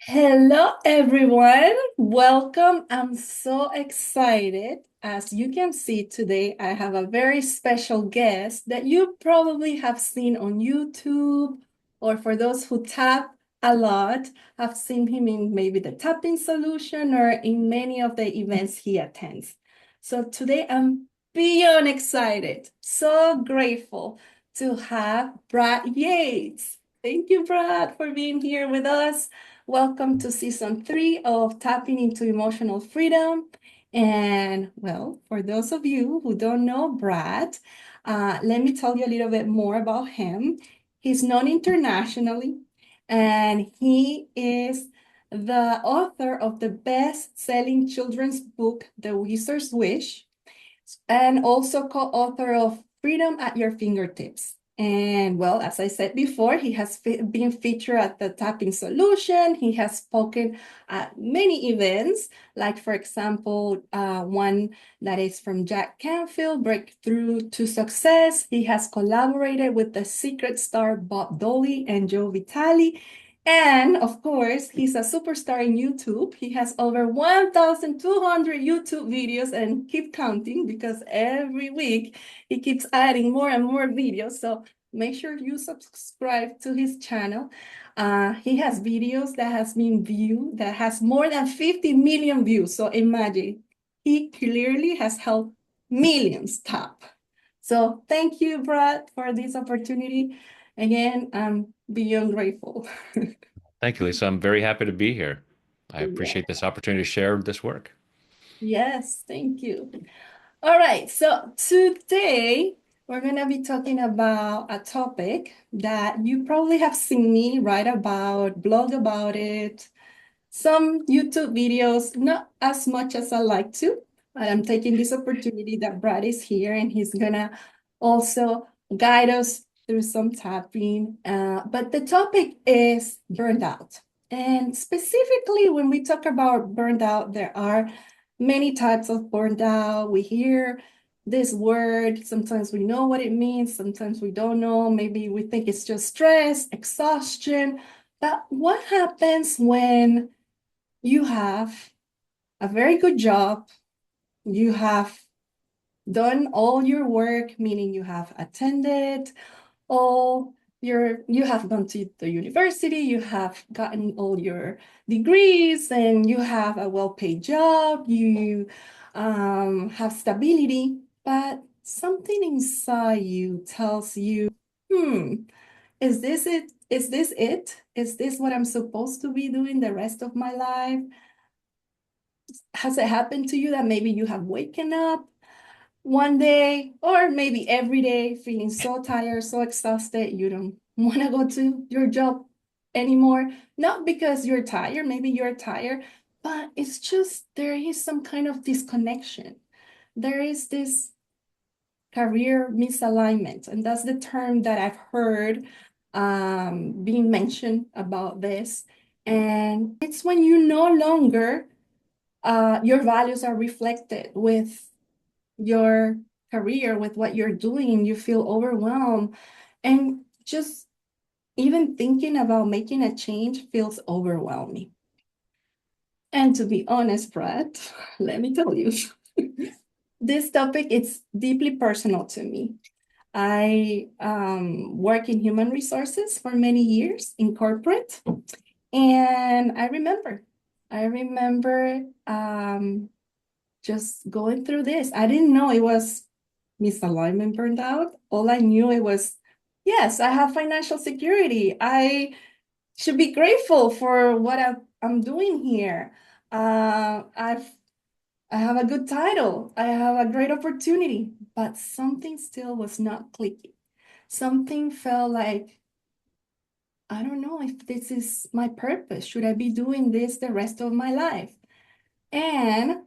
Hello, everyone. Welcome. I'm so excited. As you can see today, I have a very special guest that you probably have seen on YouTube, or for those who tap a lot, have seen him in maybe the tapping solution or in many of the events he attends. So today I'm beyond excited, so grateful to have Brad Yates. Thank you, Brad, for being here with us. Welcome to season 3 of Tapping into Emotional Freedom. And well, for those of you who don't know Brad, let me tell you a little bit more about him. He's known internationally, and he is the author of the best-selling children's book, The Wizard's Wish, and also co-author of Freedom at Your Fingertips. And well, as I said before, he has been featured at the Tapping Solution. He has spoken at many events, like, for example, one that is from Jack Canfield, Breakthrough to Success. He has collaborated with the Secret Star Bob Dolly and Joe Vitale. And of course, he's a superstar in YouTube. He has over 1,200 YouTube videos and keep counting because every week he keeps adding more and more videos. So make sure you subscribe to his channel. He has videos that has been viewed, that has more than 50 million views. So imagine, he clearly has helped millions tap. So thank you, Brad, for this opportunity. Again, I'm beyond grateful. Thank you, Lisa. I'm very happy to be here. I Yeah. appreciate this opportunity to share this work. Yes, thank you. All right, so today we're going to be talking about a topic that you probably have seen me write about, blog about it, some YouTube videos, not as much as I like to, but I'm taking this opportunity that Brad is here and he's gonna also guide us through some tapping. But the topic is burned out. And specifically, when we talk about burned out, there are many types of burned out. We hear this word, sometimes we know what it means, sometimes we don't know. Maybe we think it's just stress, exhaustion. But what happens when you have a very good job, you have done all your work, meaning you have attended all you have gone to the university, you have gotten all your degrees, and you have a well-paid job, you have stability, but something inside you tells you, hmm, is this it? Is this it? Is this what I'm supposed to be doing the rest of my life? Has it happened to you that maybe you have waken up one day or maybe every day feeling so tired, so exhausted, you don't want to go to your job anymore? Not because you're tired, maybe you're tired, but it's just there is some kind of disconnection. There is this career misalignment, and that's the term that I've heard being mentioned about this. And it's when you no longer your values are reflected with your career, with what you're doing, you feel overwhelmed. And just even thinking about making a change feels overwhelming. And to be honest, Brad, let me tell you, this topic is deeply personal to me. I work in human resources for many years in corporate, and I remember just going through this. I didn't know it was misalignment burned out. All I knew it was, yes, I have financial security. I should be grateful for what I'm doing here. I have a good title. I have a great opportunity, but something still was not clicking. Something felt like, I don't know if this is my purpose. Should I be doing this the rest of my life? And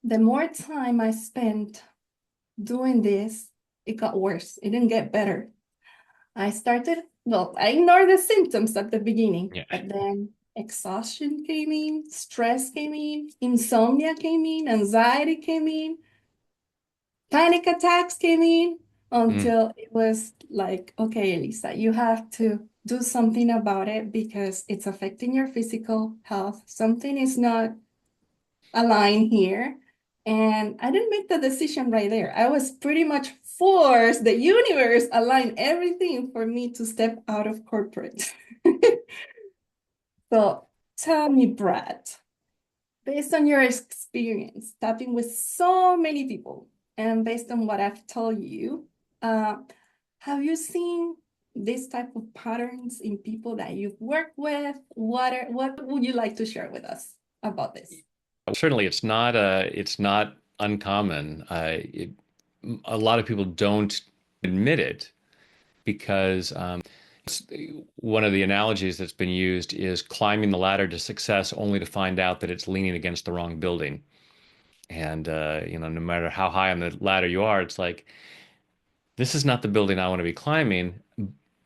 the more time I spent doing this, it got worse. It didn't get better. I ignored the symptoms at the beginning, Yeah. but then exhaustion came in, stress came in, insomnia came in, anxiety came in, panic attacks came in. Mm. until it was like, okay, Elisa, you have to do something about it because it's affecting your physical health. Something is not aligned here. And I didn't make the decision right there. I was pretty much forced, the universe aligned everything for me to step out of corporate. So tell me, Brad, based on your experience tapping with so many people and based on what I've told you, uh, have you seen this type of patterns in people that you've worked with? What would you like to share with us about this? Certainly, it's not uncommon. A lot of people don't admit it because one of the analogies that's been used is climbing the ladder to success only to find out that it's leaning against the wrong building. And no matter how high on the ladder you are, it's like this is not the building I want to be climbing.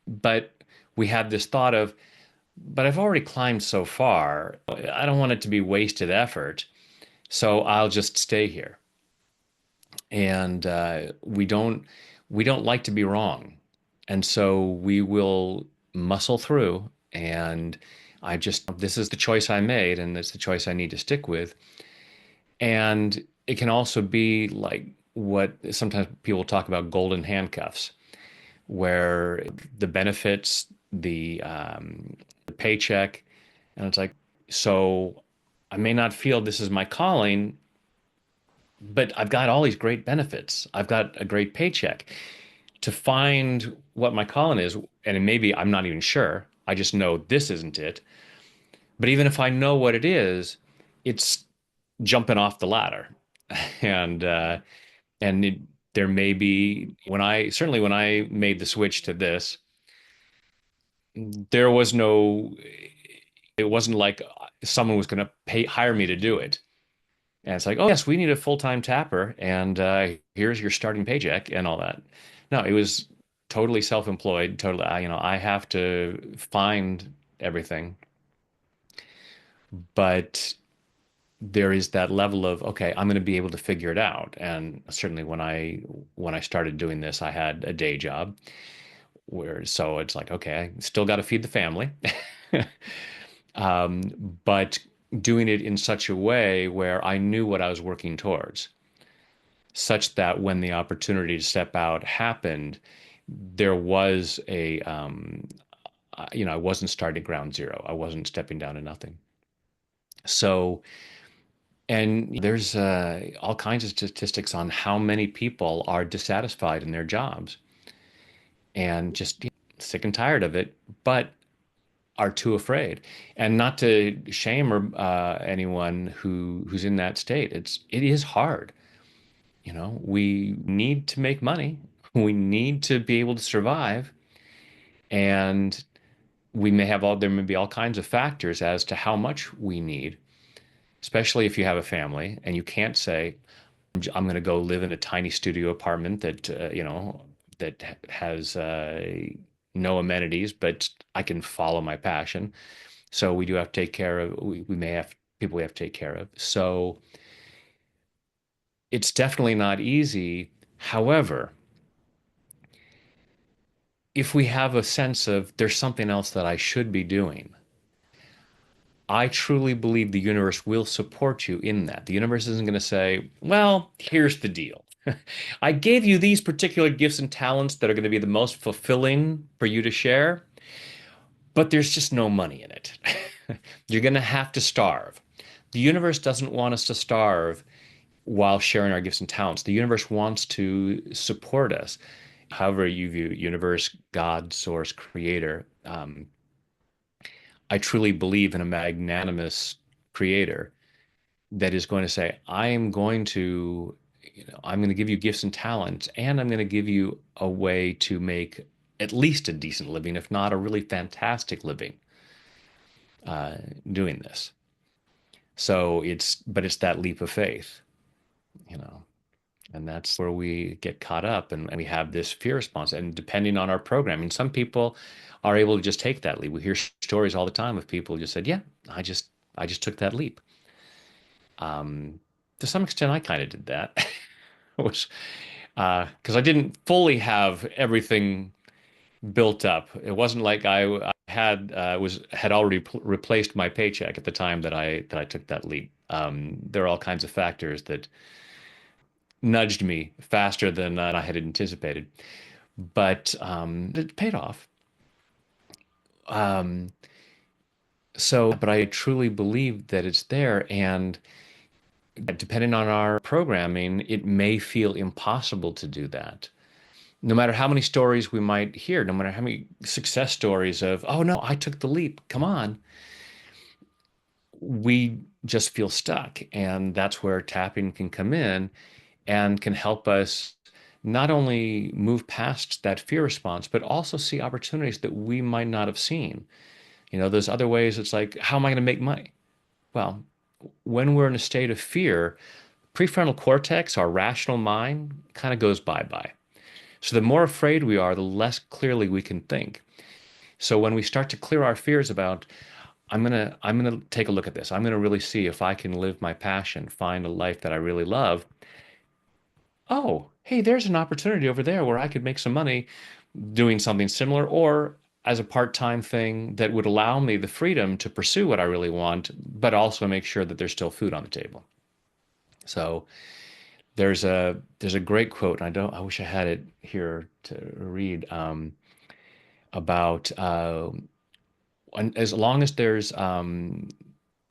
But we have this thought of, but I've already climbed so far. I don't want it to be wasted effort, so I'll just stay here. And we don't like to be wrong, and so we will muscle through. And this is the choice I made, and it's the choice I need to stick with. And it can also be like what sometimes people talk about golden handcuffs, where the benefits, the paycheck, and it's like, so I may not feel this is my calling, but I've got all these great benefits. I've got a great paycheck. To find what my calling is, and maybe I'm not even sure, I just know this isn't it. But even if I know what it is, it's jumping off the ladder. And and it, there may be when I made the switch to this, there was no, it wasn't like someone was going to hire me to do it. And it's like, oh, yes, we need a full-time tapper, and here's your starting paycheck and all that. No, it was totally self-employed, totally, I have to find everything. But there is that level of, okay, I'm going to be able to figure it out. And certainly when I started doing this, I had a day job so it's like, okay, I still got to feed the family. But doing it in such a way where I knew what I was working towards, such that when the opportunity to step out happened, there was I wasn't starting at ground zero. I wasn't stepping down to nothing. So, and there's all kinds of statistics on how many people are dissatisfied in their jobs and just sick and tired of it, but are too afraid. And not to shame or anyone who's in that state. It is hard. We need to make money. We need to be able to survive. And there may be all kinds of factors as to how much we need, especially if you have a family and you can't say, I'm going to go live in a tiny studio apartment that has no amenities, but I can follow my passion. So we do have to take care of, we may have people we have to take care of. So it's definitely not easy. However, if we have a sense of there's something else that I should be doing, I truly believe the universe will support you in that. The universe isn't going to say, well, here's the deal. I gave you these particular gifts and talents that are going to be the most fulfilling for you to share, but there's just no money in it. You're going to have to starve. The universe doesn't want us to starve while sharing our gifts and talents. The universe wants to support us. However you view universe, God, source, creator, I truly believe in a magnanimous creator that is going to say, I'm going to give you gifts and talents, and I'm going to give you a way to make at least a decent living, if not a really fantastic living, doing this. But it's that leap of faith, you know. And that's where we get caught up and we have this fear response. And depending on our programming, some people are able to just take that leap. We hear stories all the time of people who just said, yeah, I just took that leap. To some extent, I kind of did that. was Because I didn't fully have everything built up. It wasn't like I had already replaced my paycheck at the time that I took that leap. There are all kinds of factors that nudged me faster than I had anticipated, but it paid off. Um, but I truly believe that it's there, and depending on our programming, it may feel impossible to do that. No matter how many stories we might hear, no matter how many success stories of, oh no, I took the leap, come on, we just feel stuck. And that's where tapping can come in and can help us not only move past that fear response, but also see opportunities that we might not have seen. There's other ways it's like, how am I going to make money? Well, when we're in a state of fear, prefrontal cortex, our rational mind, kind of goes bye-bye. So the more afraid we are, the less clearly we can think. So when we start to clear our fears about, I'm gonna take a look at this. I'm gonna really see if I can live my passion, find a life that I really love. Oh, hey, there's an opportunity over there where I could make some money doing something similar, or as a part-time thing that would allow me the freedom to pursue what I really want, but also make sure that there's still food on the table. So there's a great quote, and I wish I had it here to read, about as long as there's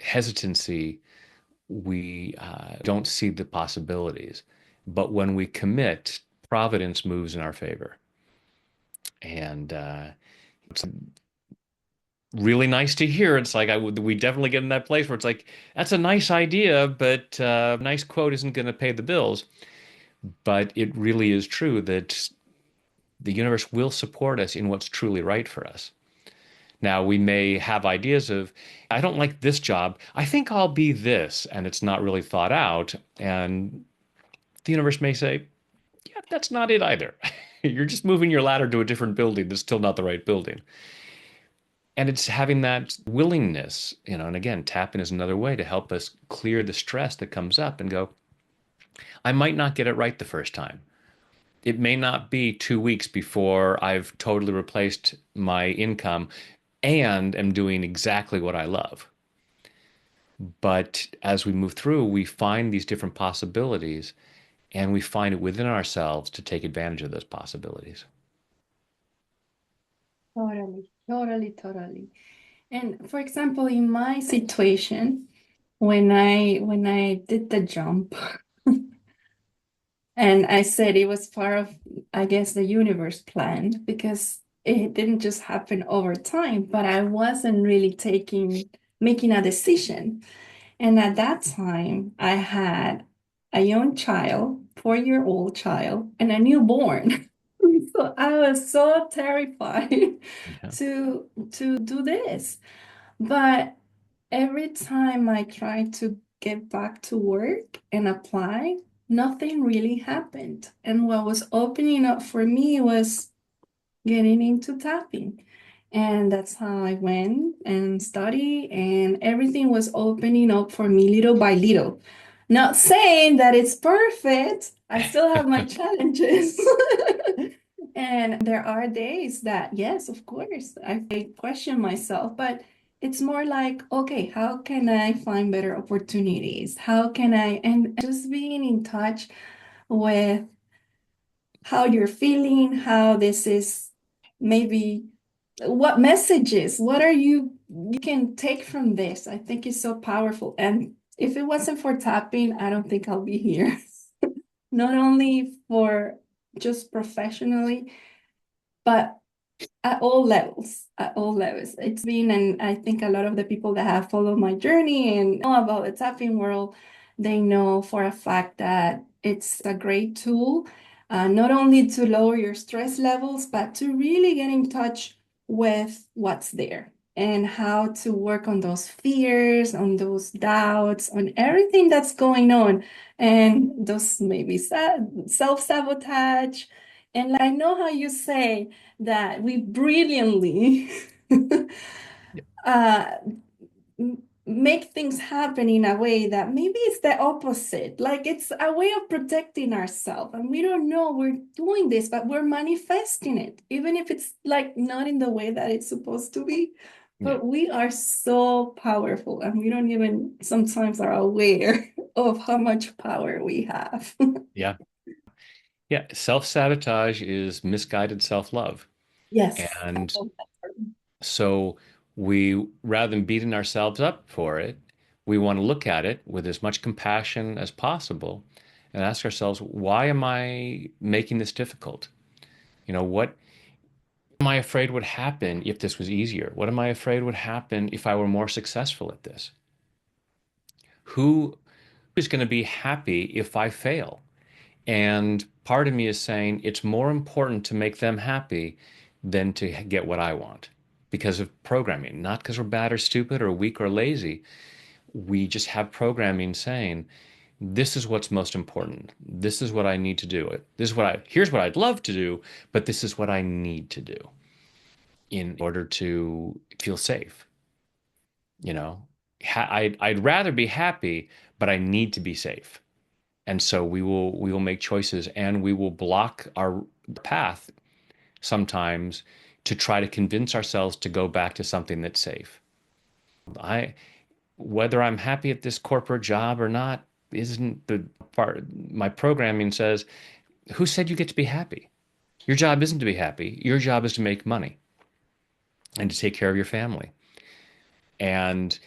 hesitancy, we don't see the possibilities. But when we commit, providence moves in our favor. And it's really nice to hear. It's like we definitely get in that place where it's like, that's a nice idea, but nice quote isn't going to pay the bills. But it really is true that the universe will support us in what's truly right for us. Now, we may have ideas of, I don't like this job. I think I'll be this. And it's not really thought out. And the universe may say, yeah, that's not it either. You're just moving your ladder to a different building that's still not the right building. And it's having that willingness, and again, tapping is another way to help us clear the stress that comes up and go, I might not get it right the first time. It may not be 2 weeks before I've totally replaced my income and am doing exactly what I love. But as we move through, we find these different possibilities and we find it within ourselves to take advantage of those possibilities. Totally, totally, totally. And for example, in my situation, when I did the jump, and I said it was part of, I guess, the universe plan because it didn't just happen over time, but I wasn't really making a decision. And at that time, I had a young child, 4-year-old child, and a newborn. So I was so terrified Yeah. to do this. But every time I tried to get back to work and apply, nothing really happened. And what was opening up for me was getting into tapping. And that's how I went and studied, and everything was opening up for me little by little. Not saying that it's perfect, I still have my challenges. And there are days that, yes, of course, I question myself, but it's more like, okay, how can I find better opportunities? How can I, and just being in touch with how you're feeling, how this is maybe what messages, what are you can take from this. I think it's so powerful. And if it wasn't for tapping, I don't think I'll be here. Not only for just professionally, but at all levels, at all levels. It's been, and I think a lot of the people that have followed my journey and know about the tapping world, they know for a fact that it's a great tool, not only to lower your stress levels, but to really get in touch with what's there and how to work on those fears, on those doubts, on everything that's going on, and those maybe self-sabotage. And I know how you say, that we brilliantly uh, make things happen in a way that maybe it's the opposite. Like it's a way of protecting ourselves. And we don't know we're doing this, but we're manifesting it, even if it's like not in the way that it's supposed to be. Yeah. But we are so powerful and we don't even sometimes are aware of how much power we have. Yeah. Yeah. Self-sabotage is misguided self-love. Yes. I And love that term. so we, rather than beating ourselves up for it, we want to look at it with as much compassion as possible and ask ourselves, why am I making this difficult? What am I afraid would happen if this was easier? What am I afraid would happen if I were more successful at this? Who is going to be happy if I fail? And part of me is saying it's more important to make them happy than to get what I want because of programming, not because we're bad or stupid or weak or lazy. We just have programming saying, this is what's most important. This is what I need to do. Here's what I'd love to do, but this is what I need to do in order to feel safe. You know, I'd rather be happy, but I need to be safe. And so we will make choices and we will block our path sometimes to try to convince ourselves to go back to something that's safe. I Whether I'm happy at this corporate job or not isn't the part. My programming says, who said you get to be happy? Your job isn't to be happy. Your job is to make money and to take care of your family. And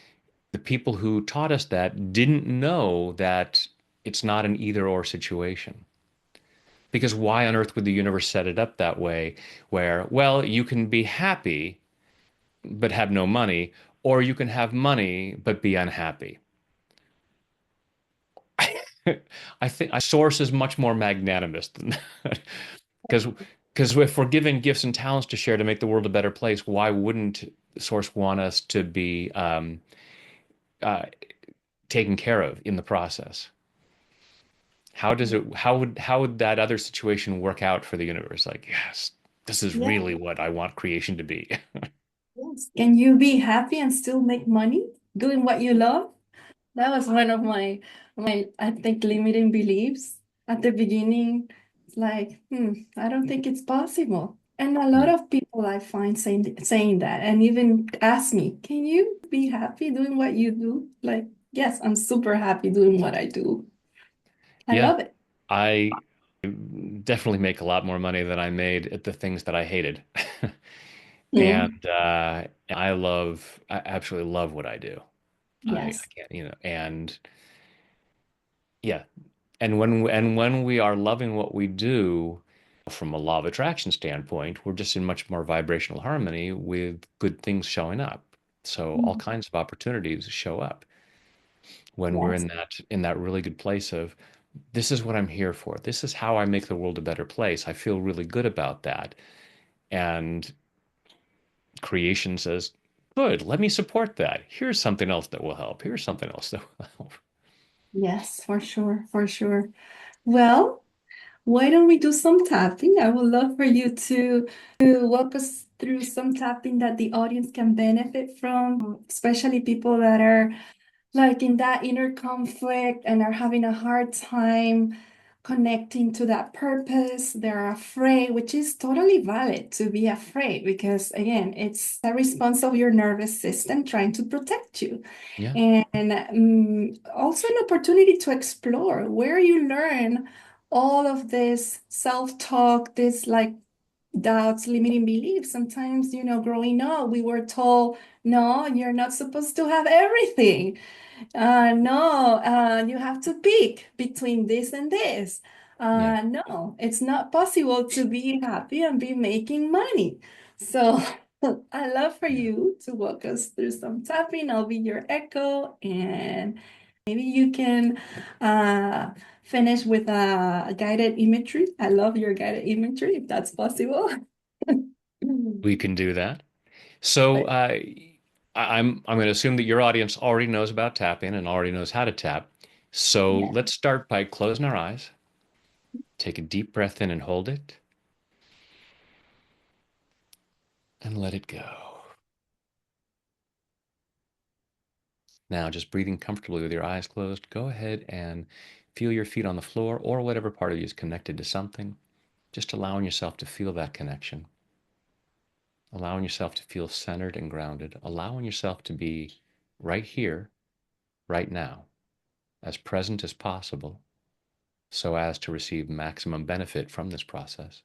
the people who taught us that didn't know that it's not an either or situation. Because why on earth would the universe set it up that way, where, well, you can be happy but have no money, or you can have money but be unhappy? I think our source is much more magnanimous than that. Because if we're given gifts and talents to share to make the world a better place, why wouldn't source want us to be uh, taken care of in the process? How would that other situation work out for the universe? Like, yes, this is Yeah. really what I want creation to be. Yes. Can you be happy and still make money doing what you love? That was one of my I think limiting beliefs at the beginning. It's like, I don't think it's possible. And a lot Yeah. of people I find saying that and even ask me, can you be happy doing what you do? Like, yes, I'm super happy doing what I do. I Yeah, love it. I definitely make a lot more money than I made at the things that I hated. Mm, And I absolutely love what I do. I yes. can't, and yeah. And when we are loving what we do from a law of attraction standpoint, we're just in much more vibrational harmony with good things showing up. So all Mm, kinds of opportunities show up when we're yes. in that really good place of, this is what I'm here for. This is how I make the world a better place. I feel really good about that. And creation says, good, let me support that. Here's something else that will help. Here's something else that will help. Yes, for sure, for sure. Well, why don't we do some tapping? I would love for you to walk us through some tapping that the audience can benefit from, especially people that are like in that inner conflict and are having a hard time connecting to that purpose. They're afraid, which is totally valid to be afraid because, again, it's a response of your nervous system trying to protect you. Yeah. And also an opportunity to explore where you learn all of this self-talk, this like doubts, limiting beliefs. Sometimes, growing up, we were told, no, you're not supposed to have everything. No, you have to pick between this and this. Yeah. No, it's not possible to be happy and be making money. So I love for Yeah. you to walk us through some tapping. I'll be your echo, and maybe you can finish with a guided imagery. I love your guided imagery, if that's possible. We can do that. So But I'm going to assume that your audience already knows about tapping and already knows how to tap. So yeah, let's start by closing our eyes. Take a deep breath in and hold it, and let it go. Now, just breathing comfortably with your eyes closed, go ahead and feel your feet on the floor or whatever part of you is connected to something. Just allowing yourself to feel that connection, allowing yourself to feel centered and grounded, allowing yourself to be right here, right now, as present as possible, so as to receive maximum benefit from this process.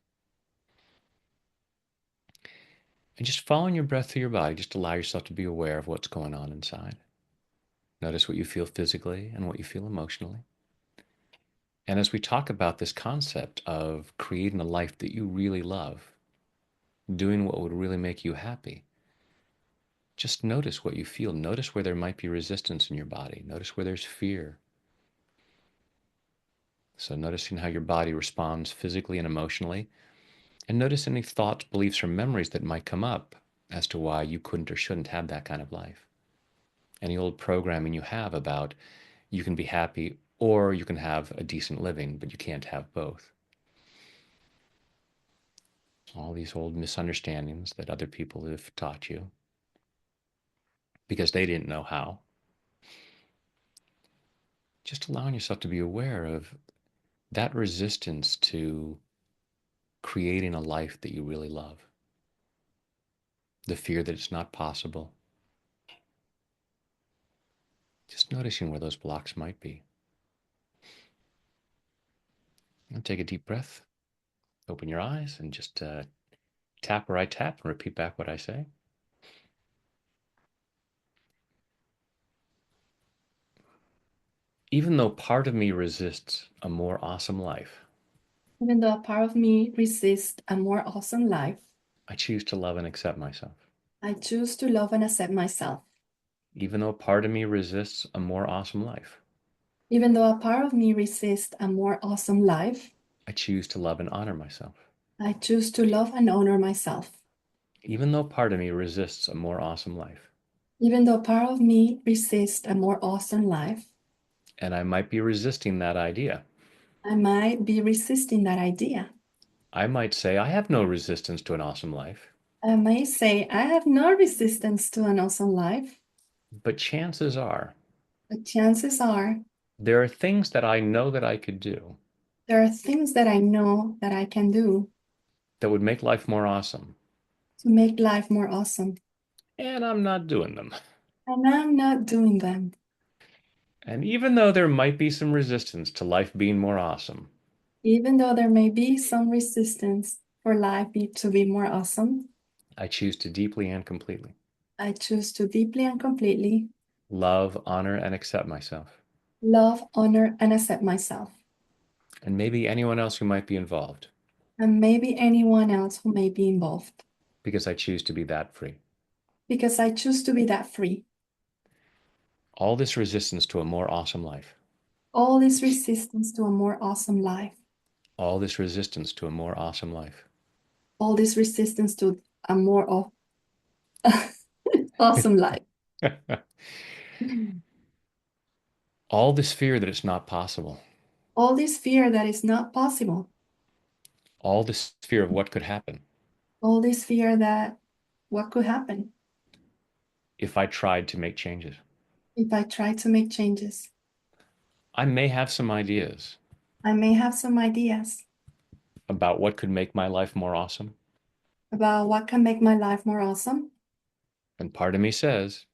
And just following your breath through your body, just allow yourself to be aware of what's going on inside. Notice what you feel physically and what you feel emotionally. And as we talk about this concept of creating a life that you really love, doing what would really make you happy, just notice what you feel. Notice where there might be resistance in your body. Notice where there's fear. So noticing how your body responds physically and emotionally, and notice any thoughts, beliefs, or memories that might come up as to why you couldn't or shouldn't have that kind of life. Any old programming you have about you can be happy or you can have a decent living, but you can't have both. All these old misunderstandings that other people have taught you because they didn't know how. Just allowing yourself to be aware of that resistance to creating a life that you really love, the fear that it's not possible. Just noticing where those blocks might be. And take a deep breath, open your eyes, and just tap where I tap and repeat back what I say. Even though part of me resists a more awesome life, Even though a part of me resists a more awesome life, I choose to love and accept myself. I choose to love and accept myself. Even though part of me resists a more awesome life, Even though a part of me resists a more awesome life, I choose to love and honor myself. I choose to love and honor myself. Even though part of me resists a more awesome life, Even though part of me resists a more awesome life, and I might be resisting that idea. I might be resisting that idea. I might say, I have no resistance to an awesome life, I may say, I have no resistance to an awesome life, but chances are but chances are there are things that I know that I could do there are things that I know that I can do that would make life more awesome, to make life more awesome, and I'm not doing them. and I'm not doing them. And even though there might be some resistance to life being more awesome, Even though there may be some resistance for to be more awesome, I choose to deeply and completely I choose to deeply and completely love, honor, and accept myself, love, honor, and accept myself, and maybe anyone else who might be involved, and maybe anyone else who may be involved, because I choose to be that free. because I choose to be that free. All this resistance to a more awesome life, All this resistance to a more awesome life, all this resistance to a more awesome life, all this resistance to a more awesome life, all this fear that it's not possible, all this fear that is not possible, all this fear of what could happen all this fear that what could happen if I tried to make changes. if I try to make changes. I may have some ideas I may have some ideas about what could make my life more awesome, about what can make my life more awesome. and part of me says,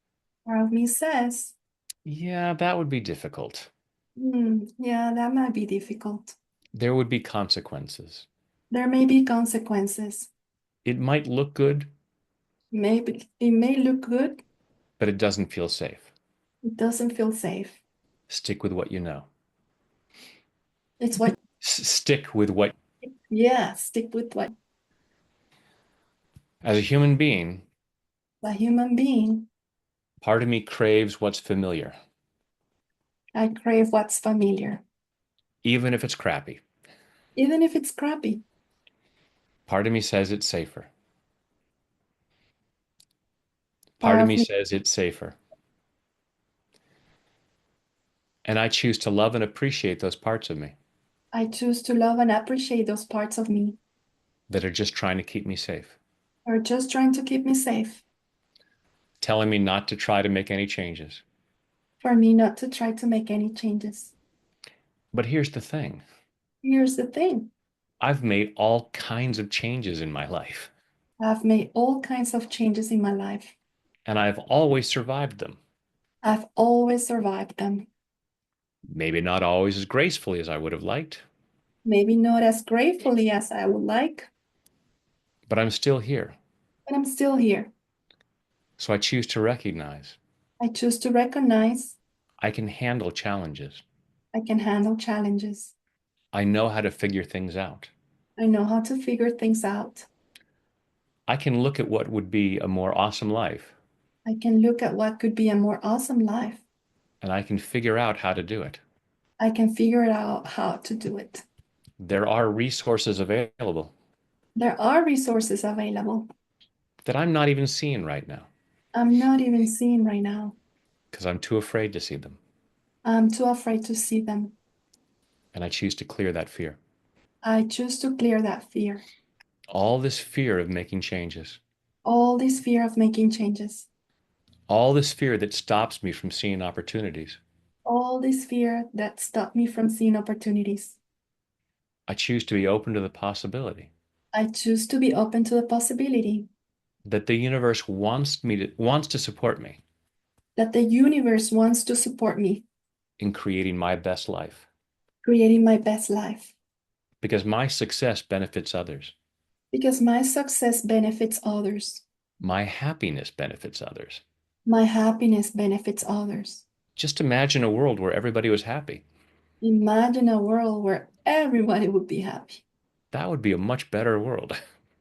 Part of me says, yeah, that would be difficult. yeah, that might be difficult. There would be consequences. There may be consequences. It might look good, Maybe it may look good. but it doesn't feel safe. It doesn't feel safe. Stick with what you know. It's what, Stick with what, yeah, stick with what as a human being, a human being, part of me craves what's familiar, I crave what's familiar, even if it's crappy. even if it's crappy. Part of me says it's safer. Part Part of of me me, says it's safer. And I choose to love and appreciate those parts of me I choose to love and appreciate those parts of me that are just trying to keep me safe, are just trying to keep me safe, telling me not to try to make any changes. for me not to try to make any changes. But here's the thing. Here's the thing. I've made all kinds of changes in my life, I've made all kinds of changes in my life. and I've always survived them. I've always survived them. Maybe not always as gracefully as I would have liked, Maybe not as gratefully as I would like, but I'm still here. but I'm still here. So I choose to recognize I choose to recognize I can handle challenges. I can handle challenges. I know how to figure things out. I know how to figure things out. I can look at what would be a more awesome life, I can look at what could be a more awesome life. and I can figure out how to do it. I can figure out how to do it. There are resources available There are resources available that I'm not even seeing right now I'm not even seeing right now. because I'm too afraid to see them. I'm too afraid to see them. And I choose to clear that fear. I choose to clear that fear. All this fear of making changes, All this fear of making changes. all this fear that stops me from seeing opportunities. All this fear that stopped me from seeing opportunities. I choose to be open to the possibility I choose to be open to the possibility that the universe wants to support me that the universe wants to support me, in creating my best life creating my best life, because my success benefits others. because my success benefits others. My happiness benefits others. My happiness benefits others. Just imagine a world where everybody was happy. Imagine a world where everybody would be happy. That would be a much better world.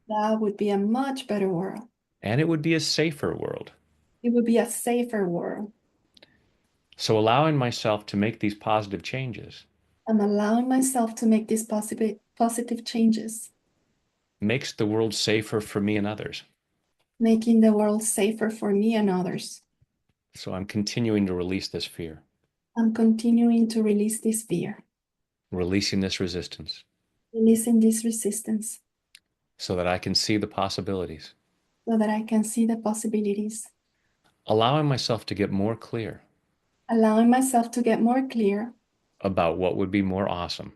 That would be a much better world. And it would be a safer world. It would be a safer world. So allowing myself to make these positive changes I'm allowing myself to make these positive changes, makes the world safer for me and others. making the world safer for me and others. So I'm continuing to release this fear, I'm continuing to release this fear, releasing this resistance, releasing this resistance, so that I can see the possibilities, so that I can see the possibilities, allowing myself to get more clear allowing myself to get more clear about what would be more awesome,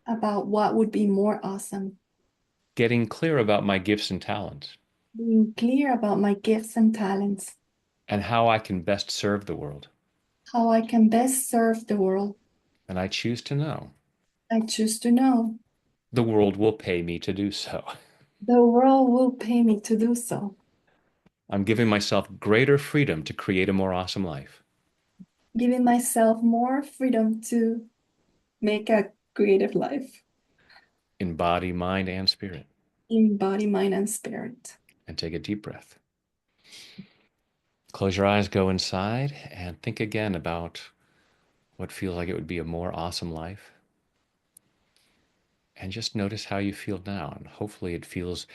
about what would be more awesome, getting clear about my gifts and talents, being clear about my gifts and talents, and how I can best serve the world. how I can best serve the world. And I choose to know I choose to know the world will pay me to do so. the world will pay me to do so, I'm giving myself greater freedom to create a more awesome life giving myself more freedom to make a creative life in body, mind, and spirit. in body, mind, and spirit. And take a deep breath. Close your eyes, go inside, and think again about what feels like it would be a more awesome life. And just notice how you feel now. And hopefully it feels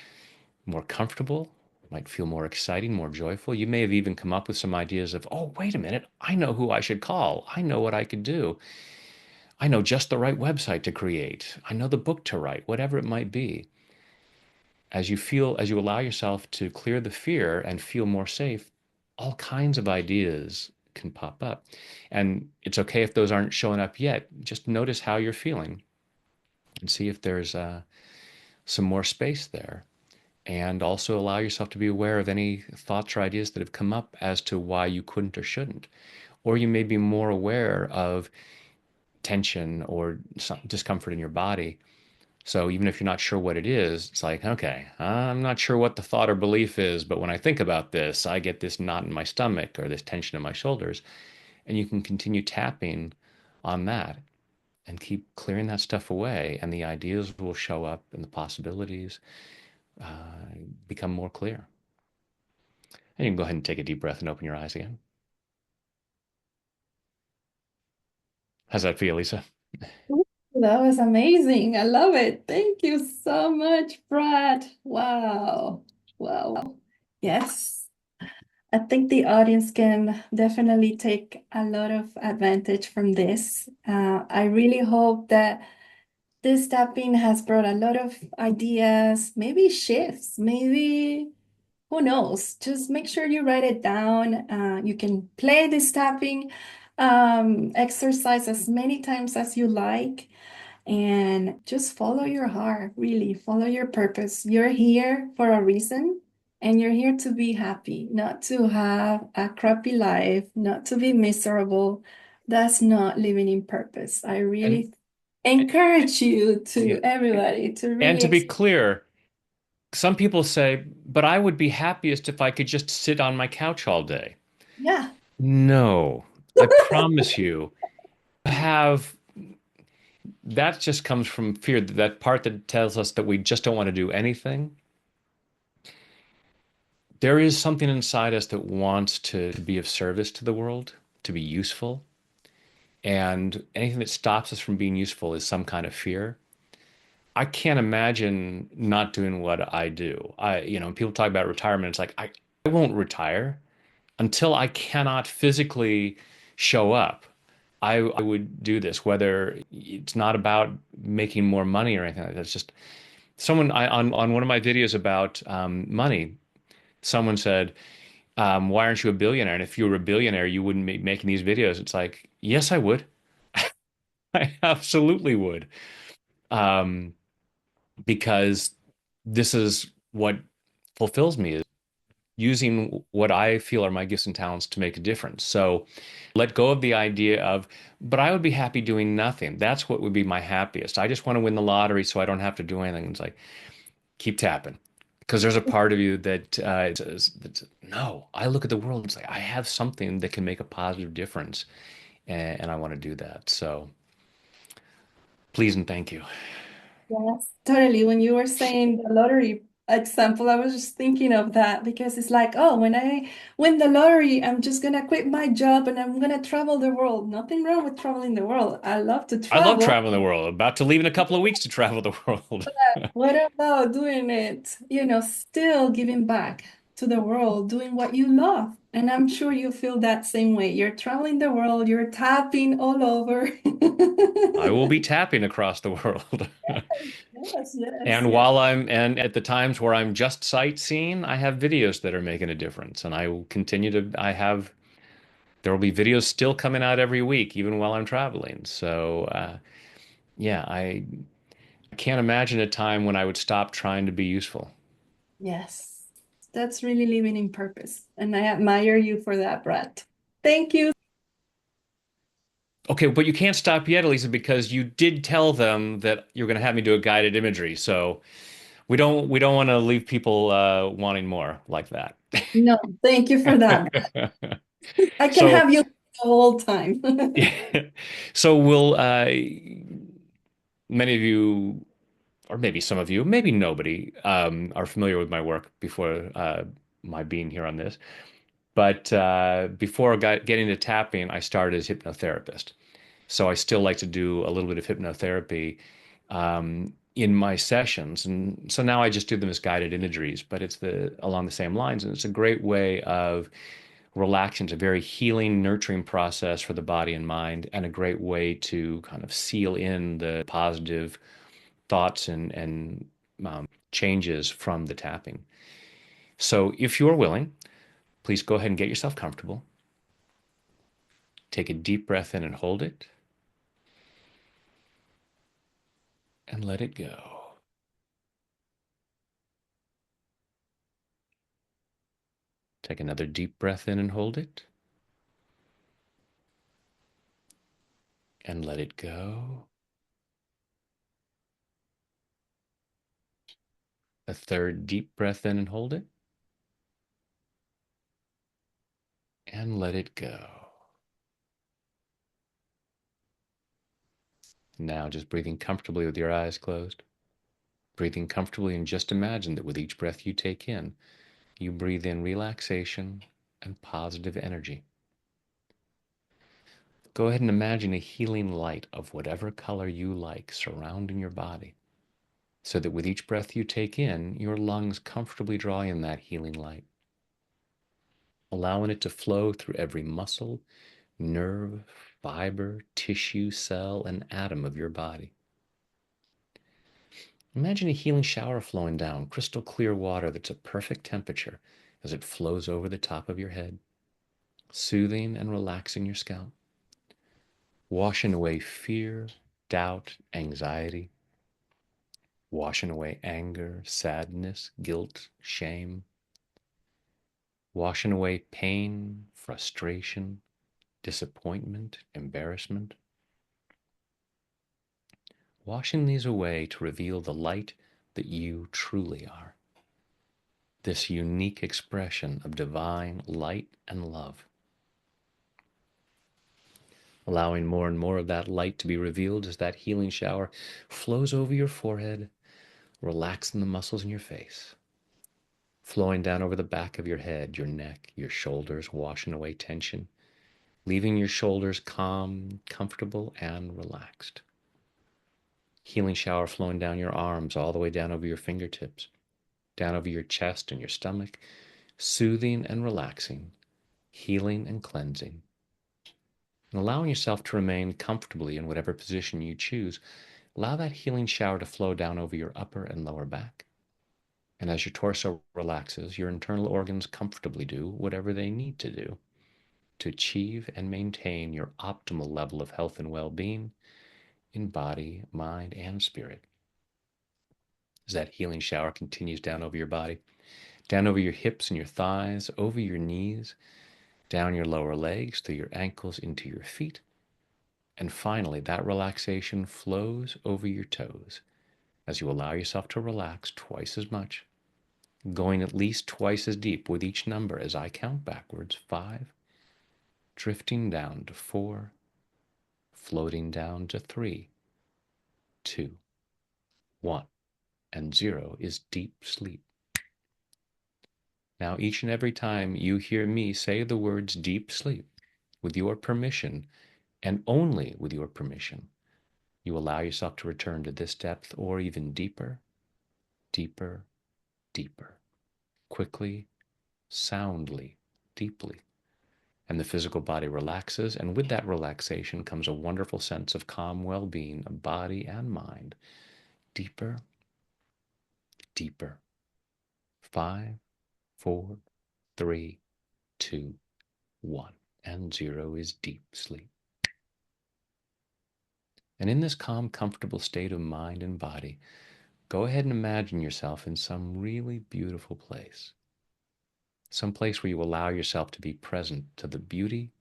more comfortable, might feel more exciting, more joyful. You may have even come up with some ideas of, oh, wait a minute, I know who I should call. I know what I could do. I know just the right website to create. I know the book to write, whatever it might be. As you allow yourself to clear the fear and feel more safe, all kinds of ideas can pop up. And it's okay if those aren't showing up yet. Just notice how you're feeling and see if there's some more space there. And also allow yourself to be aware of any thoughts or ideas that have come up as to why you couldn't or shouldn't. Or you may be more aware of tension or some discomfort in your body. So even if you're not sure what it is, it's like, okay, I'm not sure what the thought or belief is, but when I think about this, I get this knot in my stomach or this tension in my shoulders. And you can continue tapping on that and keep clearing that stuff away, and the ideas will show up and the possibilities become more clear. And you can go ahead and take a deep breath and open your eyes again. How's that feel, Lisa? Ooh, that was amazing. I love it. Thank you so much, Brad. Wow. Wow. Yes. I think the audience can definitely take a lot of advantage from this. I really hope that this tapping has brought a lot of ideas, maybe shifts, maybe who knows? Just make sure you write it down. You can play this tapping Exercise as many times as you like, and just follow your heart, really follow your purpose. You're here for a reason, and you're here to be happy, not to have a crappy life, not to be miserable. That's not living in purpose. I And really encourage you yeah, to everybody to and really, to be clear, some people say, but I would be happiest if I could just sit on my couch all day. yeah, No, I promise you, have that just comes from fear, that part that tells us that we just don't want to do anything. There is something inside us that wants to be of service to the world, to be useful. And anything that stops us from being useful is some kind of fear. I can't imagine not doing what I do. People talk about retirement. It's like, I won't retire until I cannot physically show up. I would do this, whether it's not about making more money or anything like that. It's just on one of my videos about money, someone said, why aren't you a billionaire? And if you were a billionaire, you wouldn't be making these videos. It's like, yes, I would. I absolutely would. Um, because this is what fulfills me is using what I feel are my gifts and talents to make a difference. So let go of the idea of, but I would be happy doing nothing. That's what would be my happiest. I just want to win the lottery so I don't have to do anything. It's like, keep tapping. Because there's a part of you that says, no, I look at the world and it's like, I have something that can make a positive difference. And I want to do that. So please and thank you. yes, totally. When you were saying the lottery example, I was just thinking of that because it's like, oh, when I win the lottery, I'm just gonna quit my job and I'm gonna travel the world. Nothing wrong with traveling the world. I love to I love travel. traveling the world. About to leave in a couple of weeks to travel the world. What about doing it, still giving back to the world, doing what you love? And I'm sure you feel that same way. You're traveling the world, you're tapping all over. I will be tapping across the world. Yes, yes, And yes. and at the times where I'm just sightseeing, I have videos that are making a difference. And I will continue to, there will be videos still coming out every week, even while I'm traveling. So, yeah, I can't imagine a time when I would stop trying to be useful. Yes, that's really living in purpose. And I admire you for that, Brad. Thank you. Okay, but you can't stop yet, Elisa, because you did tell them that you're going to have me do a guided imagery. So we don't want to leave people wanting more like that. No, thank you for that. I can So have you the whole time. so will many of you, or maybe some of you, maybe nobody, are familiar with my work before my being here on this. But before getting to tapping, I started as hypnotherapist. So I still like to do a little bit of hypnotherapy in my sessions, and so now I just do them as guided imageries. But it's the along the same lines, and it's a great way of relaxing. It's a very healing, nurturing process for the body and mind, and a great way to kind of seal in the positive thoughts and changes from the tapping. So if you're willing, please go ahead and get yourself comfortable. Take a deep breath in and hold it, and let it go. Take another deep breath in and hold it, and let it go. A third deep breath in and hold it, and let it go. Now just breathing comfortably with your eyes closed. Breathing comfortably, and just imagine that with each breath you take in, you breathe in relaxation and positive energy. Go ahead and imagine a healing light of whatever color you like surrounding your body, so that with each breath you take in, your lungs comfortably draw in that healing light, allowing it to flow through every muscle, nerve, fiber, tissue, cell, and atom of your body. Imagine a healing shower flowing down, crystal clear water that's at perfect temperature as it flows over the top of your head, soothing and relaxing your scalp. washing away fear, doubt, anxiety, washing away anger, sadness, guilt, shame, washing away pain, frustration, disappointment, embarrassment, washing these away to reveal the light that you truly are, this unique expression of divine light and love, allowing more and more of that light to be revealed as that healing shower flows over your forehead, relaxing the muscles in your face, flowing down over the back of your head, your neck, your shoulders, washing away tension, leaving your shoulders calm, comfortable, and relaxed. Healing shower flowing down your arms, all the way down over your fingertips, down over your chest and your stomach, soothing and relaxing, healing and cleansing, and allowing yourself to remain comfortably in whatever position you choose. Allow that healing shower to flow down over your upper and lower back. And as your torso relaxes, your internal organs comfortably do whatever they need to do to achieve and maintain your optimal level of health and well-being in body, mind, and spirit. As that healing shower continues down over your body, down over your hips and your thighs, over your knees, down your lower legs, through your ankles, into your feet. And finally, that relaxation flows over your toes as you allow yourself to relax twice as much, going at least twice as deep with each number as I count backwards. 5, drifting down to 4, floating down to 3, 2, 1, and 0 is deep sleep. Now, each and every time you hear me say the words deep sleep, with your permission, and only with your permission, you allow yourself to return to this depth or even deeper, deeper, deeper, quickly, soundly, deeply. And the physical body relaxes, and with that relaxation comes a wonderful sense of calm well-being of body and mind. Deeper, deeper. 5, 4, 3, 2, 1. And 0 is deep sleep. And in this calm, comfortable state of mind and body, go ahead and imagine yourself in some really beautiful place. Some place where you allow yourself to be present to the beauty,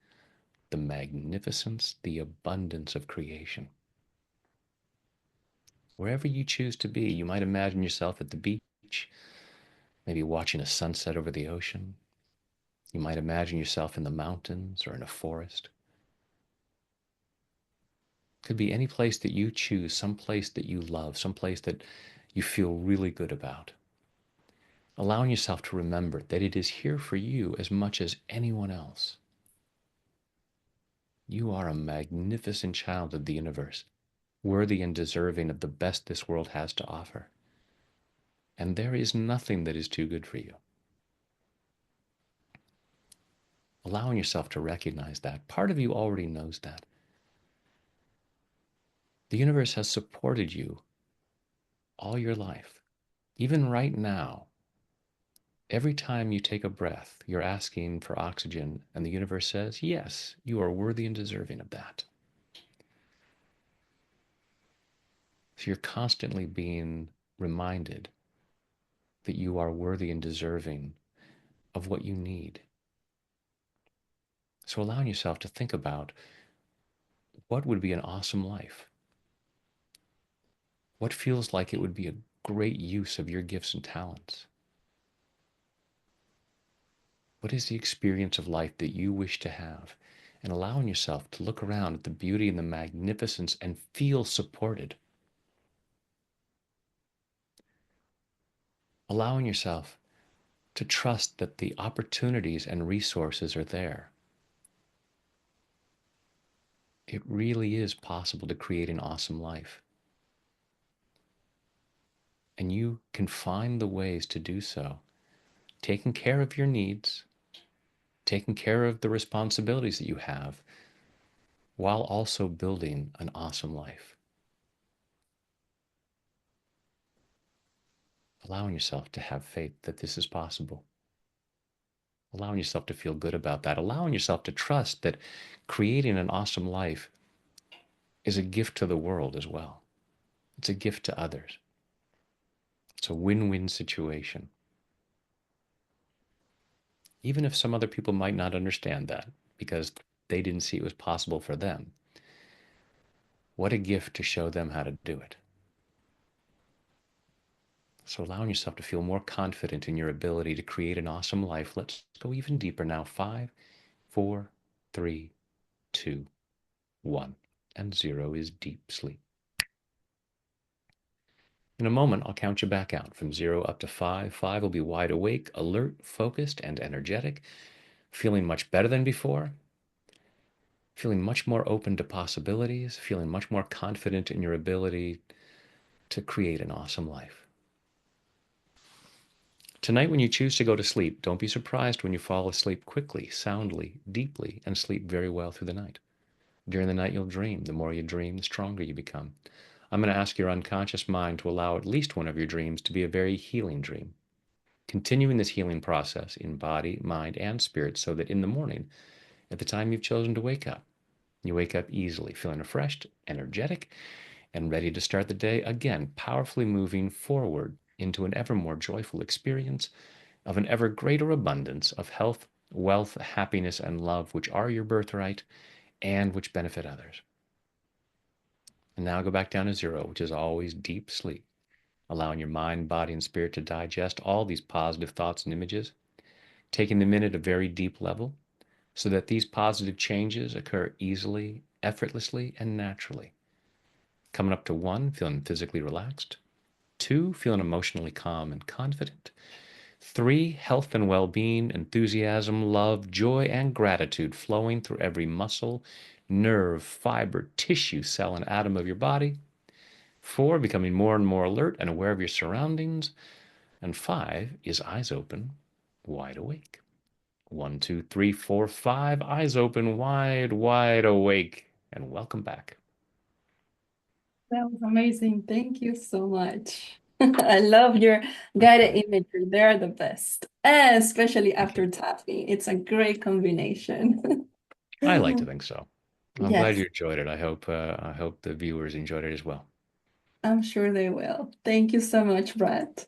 the magnificence, the abundance of creation. Wherever you choose to be, you might imagine yourself at the beach, maybe watching a sunset over the ocean. You might imagine yourself in the mountains or in a forest. Could be any place that you choose, some place that you love, some place that you feel really good about. Allowing yourself to remember that it is here for you as much as anyone else. You are a magnificent child of the universe, worthy and deserving of the best this world has to offer. And there is nothing that is too good for you. Allowing yourself to recognize that. Part of you already knows that. The universe has supported you all your life. Even right now, every time you take a breath, you're asking for oxygen, and the universe says, yes, you are worthy and deserving of that. So you're constantly being reminded that you are worthy and deserving of what you need. So allowing yourself to think about what would be an awesome life? What feels like it would be a great use of your gifts and talents? What is the experience of life that you wish to have? And allowing yourself to look around at the beauty and the magnificence and feel supported. Allowing yourself to trust that the opportunities and resources are there. It really is possible to create an awesome life. And you can find the ways to do so, taking care of your needs, taking care of the responsibilities that you have, while also building an awesome life. Allowing yourself to have faith that this is possible. Allowing yourself to feel good about that. Allowing yourself to trust that creating an awesome life is a gift to the world as well. It's a gift to others. It's a win-win situation. Even if some other people might not understand that because they didn't see it was possible for them, what a gift to show them how to do it. So allowing yourself to feel more confident in your ability to create an awesome life. Let's go even deeper now. 5, 4, 3, 2, 1. And 0 is deep sleep. In a moment, I'll count you back out from 0 up to 5. 5 will be wide awake, alert, focused, and energetic, feeling much better than before, feeling much more open to possibilities, feeling much more confident in your ability to create an awesome life. Tonight, when you choose to go to sleep, don't be surprised when you fall asleep quickly, soundly, deeply, and sleep very well through the night. During the night, you'll dream. The more you dream, the stronger you become. I'm going to ask your unconscious mind to allow at least one of your dreams to be a very healing dream. Continuing this healing process in body, mind, and spirit so that in the morning, at the time you've chosen to wake up, you wake up easily, feeling refreshed, energetic, and ready to start the day again, powerfully moving forward into an ever more joyful experience of an ever greater abundance of health, wealth, happiness, and love, which are your birthright and which benefit others. And now go back down to 0, which is always deep sleep, allowing your mind, body, and spirit to digest all these positive thoughts and images, taking them in at a very deep level so that these positive changes occur easily, effortlessly, and naturally. Coming up to 1, feeling physically relaxed. 2, feeling emotionally calm and confident. 3, health and well-being, enthusiasm, love, joy, and gratitude flowing through every muscle, nerve, fiber, tissue, cell, and atom of your body. 4, becoming more and more alert and aware of your surroundings. And 5 is eyes open, wide awake. 1, 2, 3, 4, 5, eyes open, wide, wide awake. And welcome back. That was amazing. Thank you so much. I love your My guided pleasure. imagery. They're the best, and especially Thank you. after tapping. It's a great combination. I like to think so. I'm glad Yes, you enjoyed it. I hope the viewers enjoyed it as well. I'm sure they will. Thank you so much, Brett.